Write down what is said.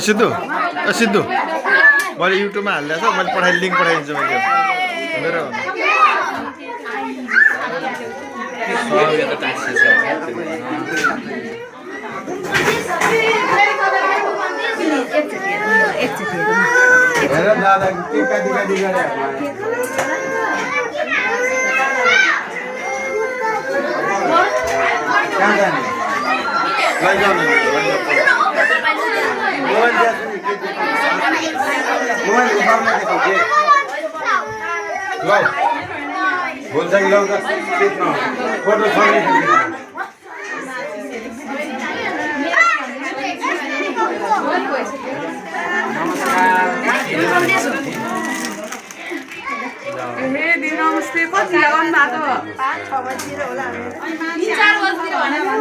सिद्धु सिद्धु मैले युट्युबमा हालिदिएको छ मैले लिङ्क पठाइदिन्छु मैले मेरो नमस्ते कति लगाउनु भएको 5-6 बजीतिर होला 3-4 बजीतिर भनेको